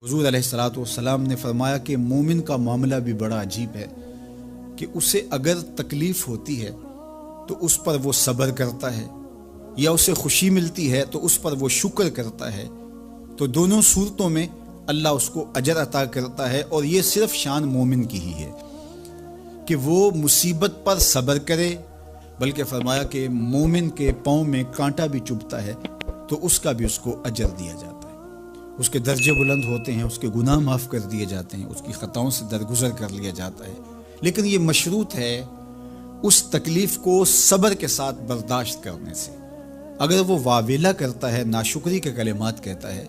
हुजूर अलैहिस्सलातु वस्सलाम ने फरमाया कि मोमिन का मामला भी बड़ा अजीब है कि उसे अगर तकलीफ़ होती है तो उस पर वो सब्र करता है, या उसे खुशी मिलती है तो उस पर वो शुक्र करता है। तो दोनों सूरतों में अल्लाह उसको अजर अता करता है। और ये सिर्फ शान मोमिन की ही है कि वो मुसीबत पर सब्र करे, बल्कि फरमाया कि मोमिन के पाँव में कांटा भी चुभता है तो उसका भी उसको अजर दिया जाता है, उसके दर्जे बुलंद होते हैं, उसके गुनाह माफ़ कर दिए जाते हैं, उसकी ख़ताओं से दरगुजर कर लिया जाता है। लेकिन ये मशरूत है उस तकलीफ़ को सब्र के साथ बर्दाश्त करने से। अगर वो वावेला करता है, नाशुक्री के कलिमात कहता है,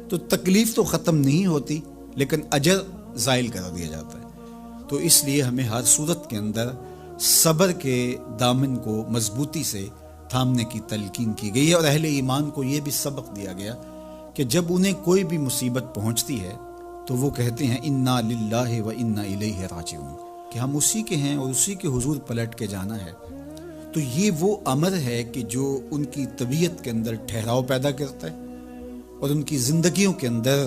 तो तकलीफ़ तो ख़त्म नहीं होती लेकिन अजर ज़ाइल कर दिया जाता है। तो इसलिए हमें हर सूरत के अंदर सब्र के दामन को मजबूती से थामने की तलकीन की गई है। और अहले ईमान को ये भी सबक दिया गया कि जब उन्हें कोई भी मुसीबत पहुंचती है तो वो कहते हैं इन्ना लिल्लाहि व इन्ना इलैहि राजिऊन, कि हम उसी के हैं और उसी के हुजूर पलट के जाना है। तो ये वो अमर है कि जो उनकी तबीयत के अंदर ठहराव पैदा करता है और उनकी ज़िंदगियों के अंदर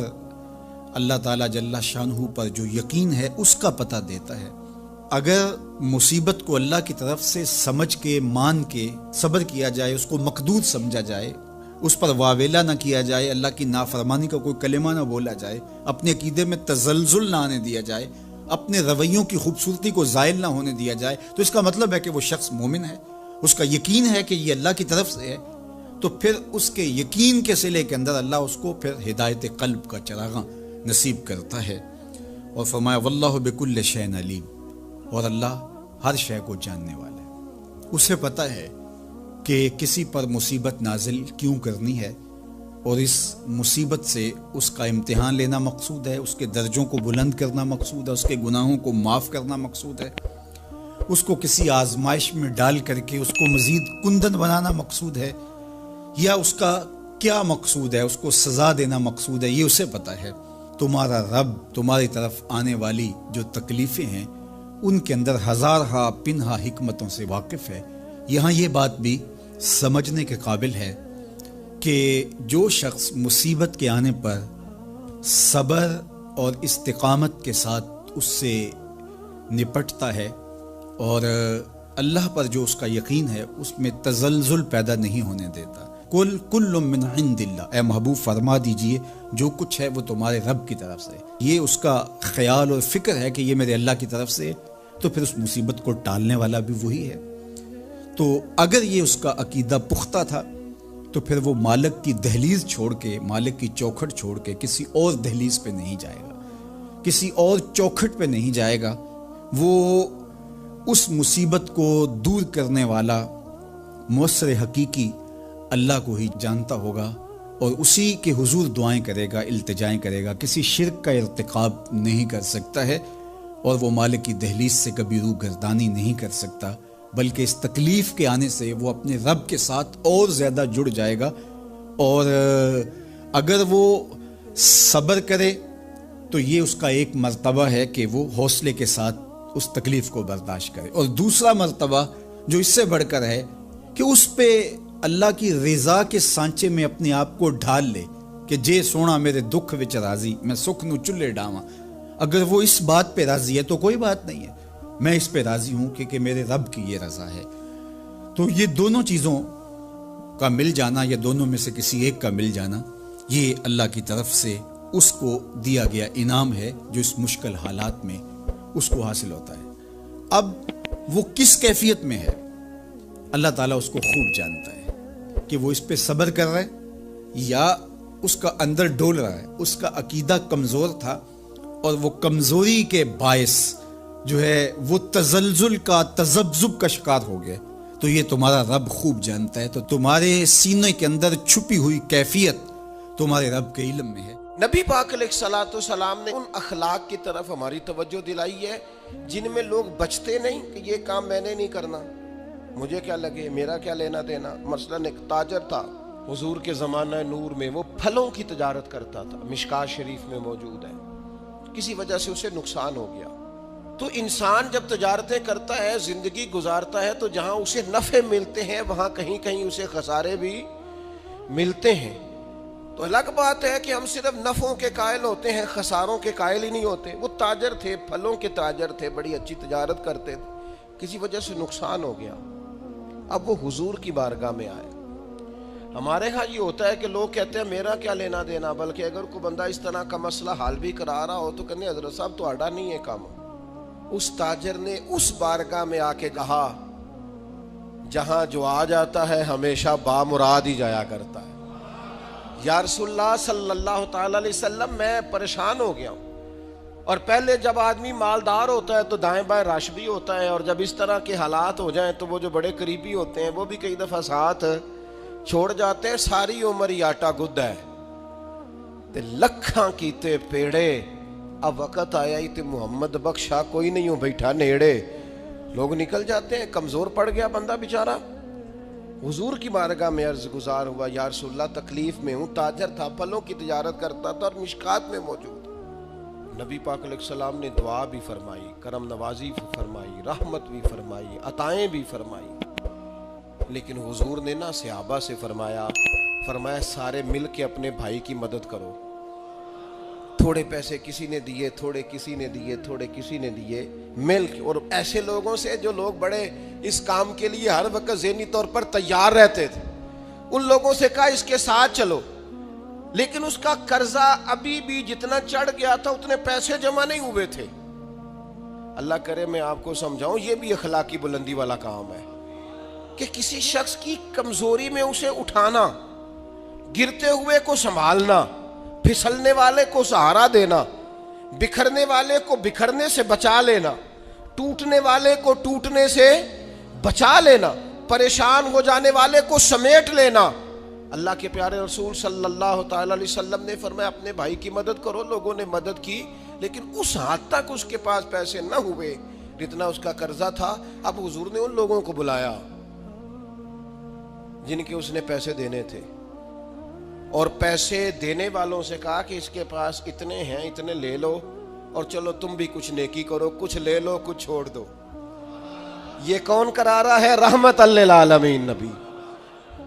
अल्लाह ताला जल्ला शानहू पर जो यकीन है उसका पता देता है। अगर मुसीबत को अल्लाह की तरफ से समझ के, मान के सब्र किया जाए, उसको मकदूर समझा जाए, उस पर वावेला ना किया जाए, अल्लाह की नाफरमानी का कोई कलिमा ना बोला जाए, अपने अकीदे में तजल्जुल ना आने दिया जाए, अपने रवैयों की खूबसूरती को ज़ायल ना होने दिया जाए, तो इसका मतलब है कि वो शख्स मोमिन है, उसका यकीन है कि ये अल्लाह की तरफ से है। तो फिर उसके यकीन के सिले के अंदर अल्लाह उसको फिर हिदायत क़ल्ब का चराग़ा नसीब करता है। और फरमाया वल्लाहु बिकुल्लि शैइन अलीम, और अल्लाह हर शय को जानने वाला है। उसे पता है कि किसी पर मुसीबत नाजिल क्यों करनी है, और इस मुसीबत से उसका इम्तिहान लेना मकसूद है, उसके दर्जों को बुलंद करना मकसूद है, उसके गुनाहों को माफ़ करना मकसूद है, उसको किसी आजमाइश में डाल करके उसको मज़ीद कुंदन बनाना मकसूद है, या उसका क्या मकसूद है, उसको सज़ा देना मकसूद है, ये उसे पता है। तुम्हारा रब तुम्हारी तरफ आने वाली जो तकलीफ़ें हैं उनके अंदर हज़ार हा पिनहा हिकमतों से वाकिफ़ है। यहाँ ये बात भी समझने के काबिल है कि जो शख्स मुसीबत के आने पर सब्र और इस्तिकामत के साथ उससे निपटता है और अल्लाह पर जो उसका यकीन है उसमें तज़ल्ज़ुल पैदा नहीं होने देता। कुल्लु मिन इंदिल्लाह, ए महबूब फरमा दीजिए जो कुछ है वो तुम्हारे रब की तरफ से। ये उसका ख्याल और फिक्र है कि ये मेरे अल्लाह की तरफ से, तो फिर उस मुसीबत को टालने वाला भी वही है। तो अगर ये उसका अकीदा पुख्ता था तो फिर वो मालिक की दहलीज छोड़ के, मालिक की चौखट छोड़ के किसी और दहलीज पे नहीं जाएगा, किसी और चौखट पे नहीं जाएगा। वो उस मुसीबत को दूर करने वाला मुअस्सिर हकीकी अल्लाह को ही जानता होगा और उसी के हुजूर दुआएं करेगा, इल्तिजाएं करेगा। किसी शिर्क का इर्तिकाब नहीं कर सकता है और वो मालिक की दहलीज से कभी रूह गर्दानी नहीं कर सकता, बल्कि इस तकलीफ़ के आने से वो अपने रब के साथ और ज़्यादा जुड़ जाएगा। और अगर वो सब्र करे तो ये उसका एक मर्तबा है कि वो हौसले के साथ उस तकलीफ़ को बर्दाश्त करे। और दूसरा मर्तबा जो इससे बढ़कर है कि उस पे अल्लाह की रज़ा के सांचे में अपने आप को ढाल ले कि जे सोना मेरे दुख विच राजी, मैं सुख नू चुल्ले डावां। अगर वो इस बात पे राजी है तो कोई बात नहीं है, मैं इस पे राजी हूँ कि मेरे रब की ये रज़ा है। तो ये दोनों चीज़ों का मिल जाना या दोनों में से किसी एक का मिल जाना, ये अल्लाह की तरफ से उसको दिया गया इनाम है जो इस मुश्किल हालात में उसको हासिल होता है। अब वो किस कैफियत में है अल्लाह ताला उसको खूब जानता है कि वो इस पे सब्र कर रहा है या उसका अंदर डोल रहा है। उसका अकीदा कमज़ोर था और वो कमज़ोरी के बायस जो है वो तज़ल्ज़ुल का, तज़ब्ज़ुब का शिकार हो गया। तो ये तुम्हारा रब खूब जानता है। तो तुम्हारे सीने के अंदर छुपी हुई कैफियत तुम्हारे रब के इल्म में है। नबी पाक अलैहिस्सलाम ने उन अखलाक की तरफ हमारी तवज्जो दिलाई है जिनमें लोग बचते नहीं कि ये काम मैंने नहीं करना, मुझे क्या लगे, मेरा क्या लेना देना। मसलन एक ताजर था हुजूर के ज़माना नूर में, वो फलों की तजारत करता था, मिशकात शरीफ में मौजूद है। किसी वजह से उसे नुकसान हो गया। तो इंसान जब तजारतें करता है, ज़िंदगी गुजारता है, तो जहाँ उसे नफ़े मिलते हैं वहाँ कहीं कहीं उसे खसारे भी मिलते हैं। تو الگ بات ہے کہ ہم صرف نفعوں کے قائل ہوتے ہیں، خساروں کے قائل ہی نہیں ہوتے۔ وہ تاجر تھے، پھلوں کے تاجر تھے، بڑی اچھی تجارت کرتے تھے، کسی وجہ سے نقصان ہو گیا، اب وہ حضور کی بارگاہ میں آئے۔ ہمارے ہاں یہ ہوتا ہے کہ لوگ کہتے ہیں میرا کیا لینا دینا، بلکہ اگر کوئی بندہ اس طرح کا مسئلہ حال بھی کرا رہا ہو تو کہنے حضرت صاحب تو آڈا نہیں ہے کام۔ اس تاجر نے اس بارگاہ میں آ کے کہا جہاں جو آ جاتا ہے ہمیشہ بامراد ہی جایا کرتا ہے، یا رسول اللہ صلی اللہ تعالی علیہ وسلم میں پریشان ہو گیا ہوں۔ اور پہلے جب آدمی مالدار ہوتا ہے تو دائیں بائیں رش بھی ہوتا ہے، اور جب اس طرح کے حالات ہو جائیں تو وہ جو بڑے قریبی ہوتے ہیں وہ بھی کئی دفعہ ساتھ چھوڑ جاتے ہیں۔ ساری عمر ہی آٹا گد ہے تے لکھاں کیتے پیڑے، اب وقت آیا ہی تے محمد بخشا کوئی نہیں ہوں بیٹھا نیڑے، لوگ نکل جاتے ہیں، کمزور پڑ گیا بندہ بیچارہ۔ حضور کی بارگاہ میں عرض گزار ہوا یا رسول اللہ تکلیف میں ہوں، تاجر تھا، پھلوں کی تجارت کرتا تھا اور مشکات میں موجود۔ نبی پاک علیہ السلام نے دعا بھی فرمائی، کرم نوازی بھی فرمائی، رحمت بھی فرمائی، عطائیں بھی فرمائی، لیکن حضور نے نا صحابہ سے فرمایا سارے مل کے اپنے بھائی کی مدد کرو۔ تھوڑے پیسے کسی نے دیے، تھوڑے کسی نے دیے، تھوڑے کسی نے دیے، مل کے۔ اور ایسے لوگوں سے جو لوگ بڑے اس کام کے لیے ہر وقت ذہنی طور پر تیار رہتے تھے، ان لوگوں سے کہا اس کے ساتھ چلو، لیکن اس کا قرضہ ابھی بھی جتنا چڑھ گیا تھا اتنے پیسے جمع نہیں ہوئے تھے۔ اللہ کرے میں آپ کو سمجھاؤں، یہ بھی اخلاقی بلندی والا کام ہے کہ کسی شخص کی کمزوری میں اسے اٹھانا، گرتے ہوئے کو سنبھالنا، پھسلنے والے کو سہارا دینا، بکھرنے والے کو بکھرنے سے بچا لینا، ٹوٹنے والے کو ٹوٹنے سے بچا لینا، پریشان ہو جانے والے کو سمیٹ لینا۔ اللہ کے پیارے رسول صلی اللہ تعالی علیہ وسلم نے فرمایا اپنے بھائی کی مدد کرو۔ لوگوں نے مدد کی، لیکن اس حد تک اس کے پاس پیسے نہ ہوئے جتنا اس کا قرضہ تھا۔ اب حضور نے ان لوگوں کو بلایا جن کے اس نے پیسے دینے تھے، اور پیسے دینے والوں سے کہا کہ اس کے پاس اتنے ہیں، اتنے لے لو، اور چلو تم بھی کچھ نیکی کرو، کچھ لے لو کچھ چھوڑ دو۔ یہ کون کرا رہا ہے؟ رحمت للعالمین نبی۔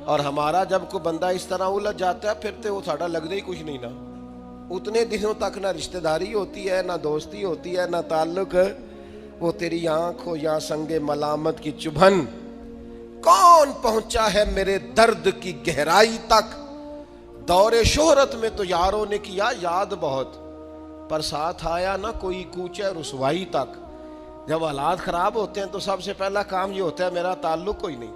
اور ہمارا جب کوئی بندہ اس طرح الجھ جاتا ہے پھر تو وہ ساڑا لگتا ہی کچھ نہیں نا، اتنے دنوں تک نہ رشتہ داری ہوتی ہے، نہ دوستی ہوتی ہے، نہ تعلق، وہ تیری آنکھ ہو یا سنگ ملامت کی چبھن۔ کون پہنچا ہے میرے درد کی گہرائی تک؟ دور شہرت میں تو یاروں نے کیا یاد بہت، پر ساتھ آیا نہ کوئی کوچے رسوائی تک۔ جب حالات خراب ہوتے ہیں تو سب سے پہلا کام یہ ہوتا ہے میرا تعلق کوئی نہیں،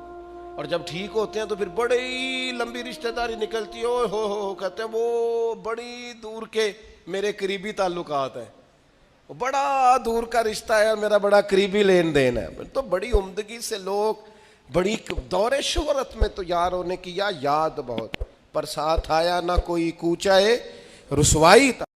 اور جب ٹھیک ہوتے ہیں تو پھر بڑی لمبی رشتہ داری نکلتی ہے، ہو کہتے ہیں وہ بڑی دور کے میرے قریبی تعلقات ہیں، وہ بڑا دور کا رشتہ ہے اور میرا بڑا قریبی لین دین ہے۔ تو بڑی عمدگی سے لوگ، بڑی دور شہرت میں تو یاروں نے کیا یاد بہت، پر ساتھ آیا نہ کوئی کوچہ رسوائی تک۔